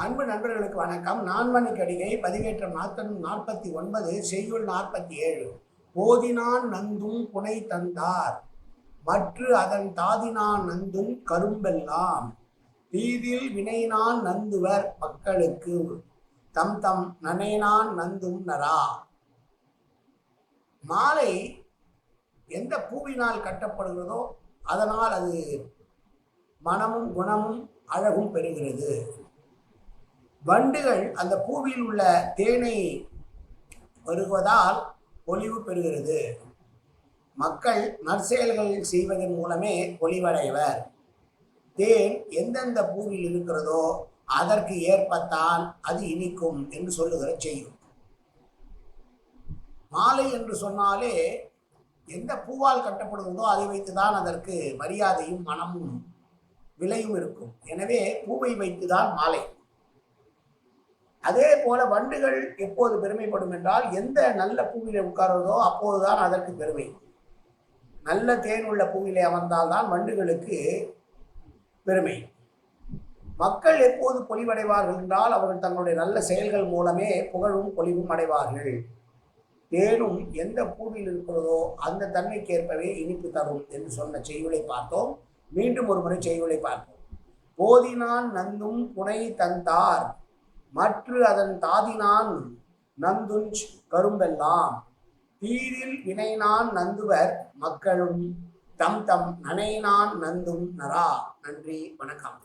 அன்பு நண்பர்களுக்கு வணக்கம். நான்மணிக்கடிகை பதிவேற்றம் 49 செய்யுள் 47. போதினான் நந்தும் புனை தந்தார் மற்று அதன் தாதினான் நந்தும் கரும்பெல்லாம் தீதில் வினைனான் நந்துவர் மக்களுக்கு தம் தம் நனைனான் நந்தும் நரா. மாலை எந்த பூவினால் கட்டப்படுகிறதோ அதனால் அது மனமும் குணமும் அழகும் பெறுகிறது. வண்டுகள் அந்த பூவில் உள்ள தேனை வருவதால் பொலிவு பெறுகிறது. மக்கள் நற்செயல்கள் செய்வதன் மூலமே பொலிவடைவர். தேன் எந்தெந்த பூவில் இருக்கிறதோ அதற்கு ஏற்பத்தான் அது இனிக்கும் என்று சொல்லுகிற செய்யும். மாலை என்று சொன்னாலே எந்த பூவால் கட்டப்படுவதோ அதை வைத்துதான் அதற்கு மரியாதையும் மனமும் விலையும் இருக்கும். எனவே பூவை வைத்துதான் மாலை. அதே போல வண்டுகள் எப்போது பெருமைப்படும் என்றால் எந்த நல்ல பூவிலே உட்கார்வதோ அப்போதுதான் அதற்கு பெருமை. நல்ல தேன் உள்ள பூவிலே அமர்ந்தால்தான் வண்டுகளுக்கு பெருமை. மக்கள் எப்போது பொலிவடைவார்கள் என்றால் அவர்கள் தங்களுடைய நல்ல செயல்கள் மூலமே புகழும் பொலிவும் அடைவார்கள். தேனும் எந்த பூவில் இருக்கிறதோ அந்த தன்மைக்கேற்பவே இனிப்பு தரும் என்று சொன்ன செய்யுளை பார்த்தோம். மீண்டும் ஒரு முறை செய்யுளை பார்ப்போம். போதினான் நந்தும் புனை தந்தார் மற்று அதன் தாதினான் நந்துஞ்ச் கரும்பெல்லாம் தீதில் வினைனான் நந்துவர் மக்களும் தம் தம் நனைனான் நந்தும் நரா. நன்றி, வணக்கம்.